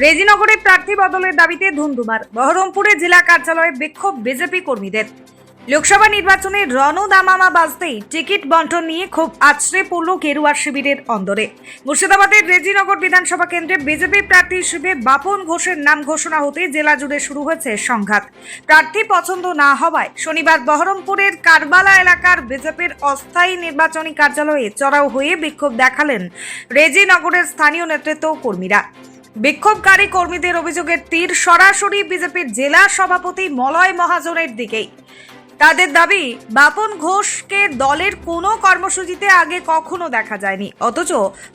রেজিনগরে প্রার্থী বদলের দাবিতে ধুমধুমার। বহরমপুরে জেলা কার্যালয়ে বিক্ষোভ বিজেপি কর্মীদের। লোকসভা নির্বাচনে রণদামামা বাজতেই টিকিট বন্টন নিয়ে ক্ষোভ আছড়ে পড়ল গেরুয়া শিবিরের অন্দরে। মুর্শিদাবাদের রেজিনগর বিধানসভা কেন্দ্রে বিজেপি প্রার্থী হিসেবে বাপন ঘোষের নাম ঘোষণা হতে জেলা জুড়ে শুরু হয়েছে সংঘাত। প্রার্থী পছন্দ না হওয়ায় শনিবার বহরমপুরের কারবালা এলাকার বিজেপির অস্থায়ী নির্বাচনী কার্যালয়ে চড়াও হয়ে বিক্ষোভ দেখালেন রেজিনগরের স্থানীয় নেতৃত্ব ও কর্মীরা। বিক্ষোভকারী কর্মীদের অভিযোগের তীর সরাসরি বিজেপির জেলা সভাপতি মলয় মহাজনের দিকেই। তাদের দাবি, বাপন ঘোষকে দলের কোনো কর্মসূচিতে আগে কখনো দেখা যায়নি, অথচ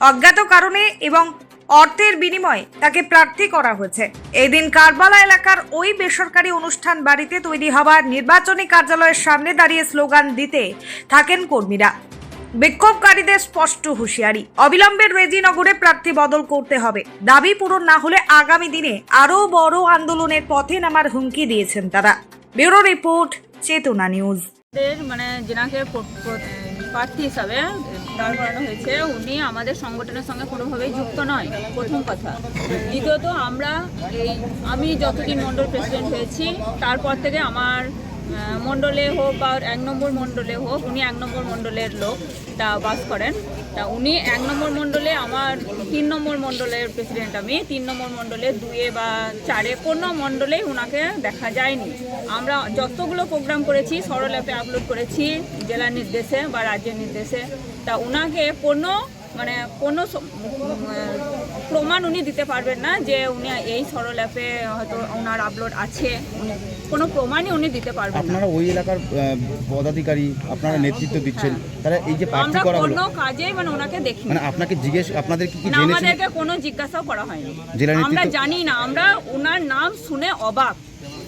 অজ্ঞাত কারণে এবং অর্থের বিনিময়ে তাকে প্রার্থী করা হয়েছে। এদিন কারবালা এলাকার ওই বেসরকারি অনুষ্ঠান বাড়িতে তৈরি হওয়া নির্বাচনী কার্যালয়ের সামনে দাঁড়িয়ে স্লোগান দিতে থাকেন কর্মীরা। বিক্ষোভকারীদের স্পষ্ট হুঁশিয়ারি, অবিলম্বে রেজিনগরে প্রার্থী বদল করতে হবে। দাবি পূরণ না হলে আগামী দিনে আরও বড় আন্দোলনের পথে নামার হুমকি দিয়েছেন তারা। ব্যুরো রিপোর্ট, চেতনা নিউজ। মানে যেনাকে প্রার্থী হিসাবে দাঁড় করানো হয়েছে, উনি আমাদের সংগঠনের সঙ্গে কোনোভাবেই যুক্ত নয়, প্রথম কথা। দ্বিতীয়ত, আমি যতদিন মণ্ডল প্রেসিডেন্ট হয়েছি তারপর থেকে আমার মণ্ডলে হোক বা 1 নম্বর মণ্ডলে হোক, উনি 1 নম্বর মণ্ডলের লোক তা বাস করেন। তা উনি 1 নম্বর মণ্ডলে, আমার 3 নম্বর মণ্ডলের প্রেসিডেন্ট আমি। 3 নম্বর মণ্ডলে 2 বা 4 কোনো মণ্ডলেই ওনাকে দেখা যায়নি। আমরা যতগুলো প্রোগ্রাম করেছি সরল অ্যাপে আপলোড করেছি জেলার নির্দেশে বা রাজ্যের নির্দেশে। তা ওনাকে কোনো প্রমাণ উনি দিতে পারবেন না যে উনি এই সরল অ্যাপে হয়তো ওনার আপলোড আছে, কোনো প্রমাণই উনি দিতে পারবেন না। আপনারা ওই এলাকার পদাধিকারী, আপনারা নেতৃত্ব দিচ্ছেন, তারা এই যে প্রার্থী করা হলো, কোনো কাজে মানে ওনাকে দেখি মানে আপনাকে আপনাদের কি না, আমাদেরকে কোনো জিজ্ঞাসাও করা হয়নি। আমরা জানি না, আমরা ওনার নাম শুনে অবাক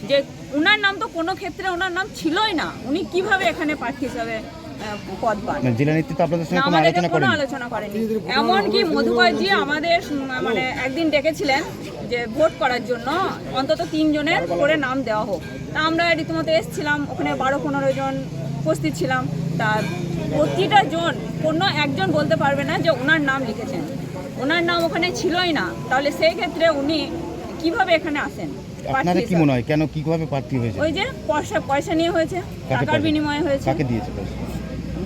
যে ওনার নাম তো কোনো ক্ষেত্রে ওনার নাম ছিলই না। উনি কিভাবে এখানে প্রার্থী হিসাবে পদ পান? জেলা নেতৃত্ব আপনাদের সঙ্গে কোনো আলোচনা করেনি। এমনকি মধুকরজি আমাদের মানে একদিন ডেকেছিলেন যে ভোট করার জন্য অন্তত 3 জনের করে নাম দেওয়া হোক। তা আমরা রীতিমতো এসেছিলাম, ওখানে 12-15 জন উপস্থিত ছিলাম। তা প্রতিটা জন কোনো একজন বলতে পারবে না যে ওনার নাম লিখেছেন। ওনার নাম ওখানে ছিলই না। তাহলে সেই ক্ষেত্রে উনি কিভাবে এখানে আসেন? আপনাদের কি মনে হয় কেন কিভাবে প্রার্থী হয়েছে? ওই যে পয়সা নিয়ে হয়েছে, টাকার বিনিময়ে হয়েছে। কাকে দিয়েছে?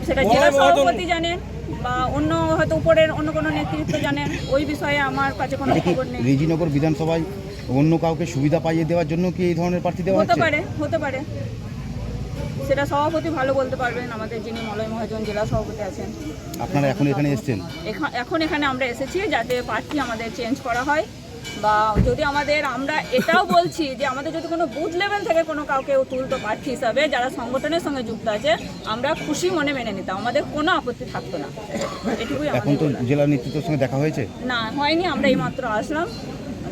সেটা জেলা সভাপতি জানেন বা অন্য হয়তো উপরের অন্য কোনো নেতৃত্ব জানেন, ওই বিষয়ে আমার কাছে কোনো খবর নেই। রেজিনগর বিধানসভায় অন্য কাউকে সুবিধা পাইয়ে দেওয়ার জন্য কি এই ধরনের প্রার্থী দেওয়া হচ্ছে? হতে পারে, সেটা সভাপতি ভালো বলতে পারবেন, আমাদের যিনি মলয় মহাজন জেলা সভাপতি আছেন। আপনারা এখন এখানে এসেছেন? এখন এখানে আমরা এসেছি যাতে প্রার্থী আমাদের চেঞ্জ করা হয়, বা যদি আমরা এটাও বলছি যে আমাদের যদি কোনো বুথ লেভেল থেকে কোনো কাউকে তুলতো প্রার্থী হিসাবে যারা সংগঠনের সঙ্গে যুক্ত আছে, আমরা খুশি মনে মেনে নিতাম, আমাদের কোনো আপত্তি থাকতো না। এটুকুই। এখন তো জেলা নেতৃত্বের সঙ্গে দেখা হয়েছে? না, হয়নি, আমরা এইমাত্র আসলাম,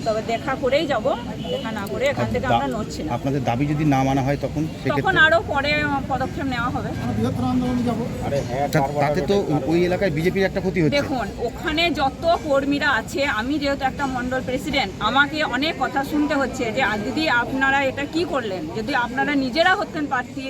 তবে দেখা করেই যাব। দেখা না করে এখান থেকে আমরা নড়ছি না। আপনাদের দাবি যদি না মানা হয় তখন আরো পরে পদক্ষেপ নেওয়া হবে। তাতে তো ওই এলাকায় বিজেপির একটা ক্ষতি হচ্ছে। দেখুন, ওখানে যত কর্মীরা আছে, আমি যেহেতু একটা মণ্ডল প্রেসিডেন্ট, আমাকে অনেক কথা শুনতে হচ্ছে যে দিদি আপনারা এটা কি করলেন। যদি আপনারা নিজেরা হতেন প্রার্থী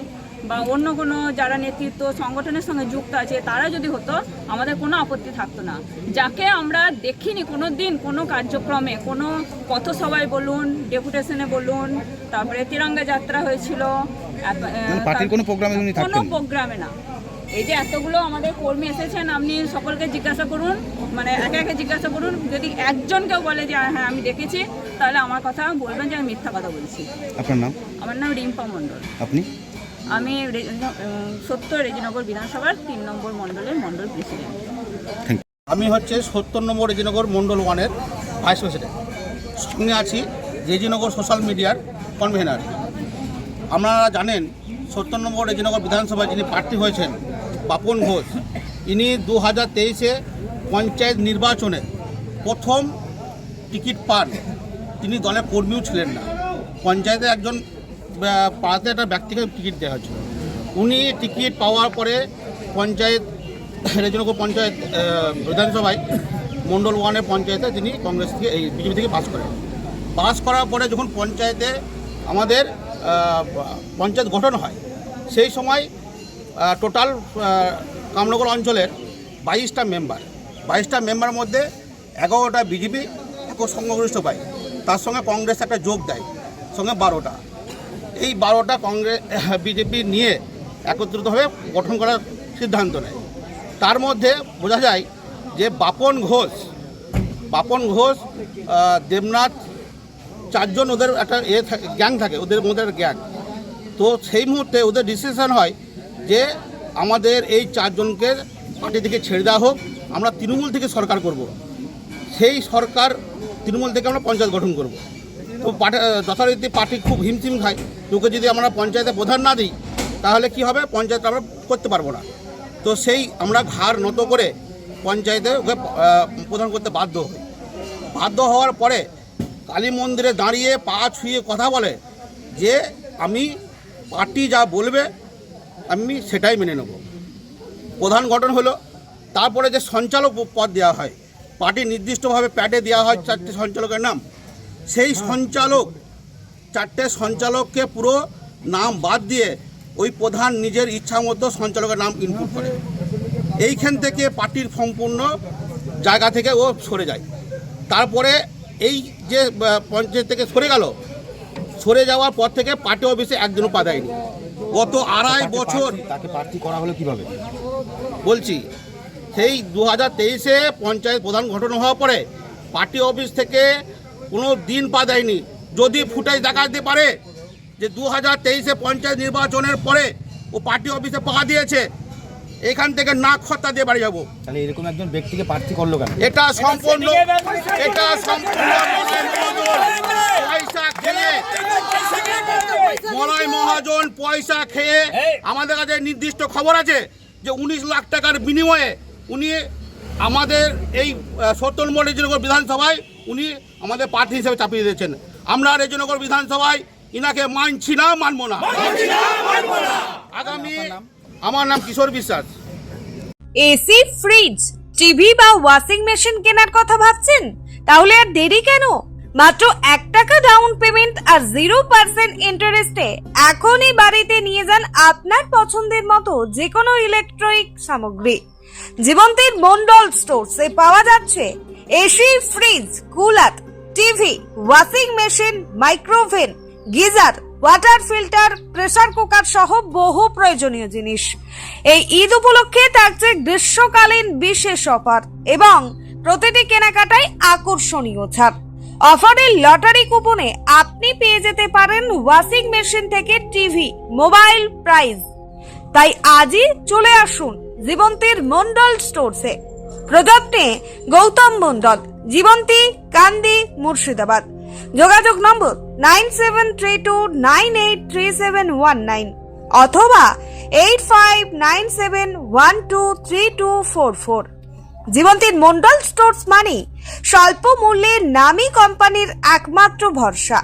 বা অন্য কোনো যারা নেতৃত্ব সংগঠনের সঙ্গে যুক্ত আছে তারা যদি হতো, আমাদের কোনো আপত্তি থাকতো না। যাকে আমরা দেখিনি কোনো দিন কোনো কার্যক্রমে, কোনো পথসভায় বলুন, ডেপুটেশনে বলুন, তারপরে তিরঙ্গা যাত্রা হয়েছিল, কোনো প্রোগ্রামে না। এই যে এতগুলো আমাদের কর্মী এসেছেন, আপনি সকলকে জিজ্ঞাসা করুন, মানে একে একে জিজ্ঞাসা করুন। যদি একজন কেউ বলে যে হ্যাঁ আমি দেখেছি, তাহলে আমার কথা বলবেন যে আমি মিথ্যা কথা বলছি। আপনার নাম? আমার নাম রিম্পা মণ্ডল। আপনি? আমি রেজিনগর বিধানসভার 3 নম্বর মণ্ডলের মণ্ডল প্রেসিডেন্ট। আমি 70 নম্বর রেজিনগর মণ্ডল 1-এর ভাইস প্রেসিডেন্ট। সঙ্গে আছি রেজিনগর সোশ্যাল মিডিয়ার কনভেনার। আপনারা জানেন 70 নম্বর রেজিনগর বিধানসভায় যিনি প্রার্থী হয়েছেন বাপন ঘোষ, ইনি 2023-এ পঞ্চায়েত নির্বাচনে প্রথম টিকিট পান। তিনি দলের কর্মীও ছিলেন না, পঞ্চায়েতে একজন পাড়াতে একটা ব্যক্তিকে টিকিট দেওয়া হয়েছিল। উনি টিকিট পাওয়ার পরে রেজিনগর পঞ্চায়েত বিধানসভায় মণ্ডল 1-এর পঞ্চায়েতে তিনি কংগ্রেস থেকে বিজেপি থেকে পাস করার পরে যখন পঞ্চায়েতে আমাদের পঞ্চায়েত গঠন হয়, সেই সময় টোটাল কামনগর অঞ্চলের 22টা মেম্বার, 22টা মেম্বার মধ্যে 11টা বিজেপি, 1 সংখ্যাগরিষ্ঠ পায়। তার সঙ্গে কংগ্রেস একটা যোগ দেয়, সঙ্গে 12টা। এই 12টা কংগ্রেস বিজেপি নিয়ে একত্রিতভাবে গঠন করার সিদ্ধান্ত নেয়। তার মধ্যে বোঝা যায় যে বাপন ঘোষ, দেবনাথ, 4 জন ওদের একটা গ্যাং থাকে, ওদের মধ্যে একটা গ্যাং। তো সেই মুহূর্তে ওদের ডিসিশন হয় যে আমাদের এই 4 জনকে পার্টি থেকে ছেড়ে দেওয়া হোক, আমরা তৃণমূল থেকে সরকার করব। সেই সরকার তৃণমূল থেকে আমরা পঞ্চায়েত গঠন করব। তো যথারীতি পার্টি খুব হিমশিম খায়, তোকে যদি আমরা পঞ্চায়েতে প্রধান না দিই তাহলে কি হবে, পঞ্চায়েত আমরা করতে পারবো না। তো সেই আমরা ঘাড় নত করে পঞ্চায়েতে ওকে প্রধান করতে বাধ্য হওয়ার পরে কালী মন্দিরে দাঁড়িয়ে পা ছুঁয়ে কথা বলে যে আমি পার্টি যা বলবে আমি সেটাই মেনে নেব। প্রধান গঠন হলো। তারপরে যে সঞ্চালক পদ দেওয়া হয়, পার্টি নির্দিষ্টভাবে প্যাডে দেওয়া হয় 4টে সঞ্চালকের নাম। সেই 4টে সঞ্চালককে পুরো নাম বাদ দিয়ে ওই প্রধান নিজের ইচ্ছা মতো সঞ্চালকের নাম ইনপুট করে। এইখান থেকে পার্টির সম্পূর্ণ জায়গা থেকে ও সরে যায়। তারপরে এই যে পঞ্চায়েত থেকে সরে যাওয়ার পর থেকে পার্টি অফিসে একদিনও পা দেয়নি। গত 2.5 বছর তাকে প্রার্থী করা হলো কিভাবে বলছি, সেই 2023-এ পঞ্চায়েত প্রধান গঠন হওয়ার পরে পার্টি অফিস থেকে কোনো দিন পা দেয়নি। যদি ফুটেজ দেখাতে পারে যে 2023-এ পঞ্চায়েত নির্বাচনের পরে ও পার্টি অফিসে পা দিয়েছে, এখান থেকে নাক খত্তা দিয়ে বাড়ি যাবো। তাহলে এরকম একজন ব্যক্তিকে প্রার্থী করলো কেন? এটা সম্পূর্ণ পয়সা খেয়ে, মলয় মহাজন পয়সা খেয়ে, আমাদের কাছে নির্দিষ্ট খবর আছে যে 19 লাখ টাকার বিনিময়ে উনি আমাদের এই 70 নম্বর রেজিনগর বিধানসভায় উনি আমাদের প্রার্থী হিসেবে চাপিয়ে দিয়েছেন। আমরা রেজিনগর বিধানসভায় ইনাকে মানছি না, মানবো না। আগামী আমার নাম কিশোর বিশ্বাস। এসি, ফ্রিজ, টিভি বা ওয়াশিং মেশিন কেনার কথা ভাবছেন? তাহলে আর দেরি কেন? মাত্র 1 টাকা ডাউন পেমেন্ট আর 0% ইন্টারেস্টে এখনই বাড়িতে নিয়ে যান আপনার পছন্দের মতো যে কোনো ইলেকট্রনিক সামগ্রী। জীবন্তীর মন্ডল স্টোরসে পাওয়া যাচ্ছে AC, fridge, cooler, TV, washing machine, micro oven, geyser, water filter, pressure cooker সহ বহু প্রয়োজনীয় জিনিস। এই ঈদ উপলক্ষে থাকছে গ্রীষ্মকালীন বিশেষ অফার এবং প্রতিটি কেনাকাটায় আকর্ষণীয় ছাড়। অফারের লটারি কুপনে আপনি পেয়ে যেতে পারেন ওয়াশিং মেশিন থেকে টিভি, মোবাইল প্রাইজ। তাই আজই চলে আসুন জীবন্তীর মন্ডল স্টোরসে। প্রদত্তে গৌতম মন্ডল, জীবন্তী, কান্দি, মুর্শিদাবাদ। যোগাযোগ নম্বর 9732983719 অথবা 8597123244। জীবন্তীর মন্ডল স্টোরস মানে স্বল্প মূল্যে নামী কোম্পানির একমাত্র ভরসা।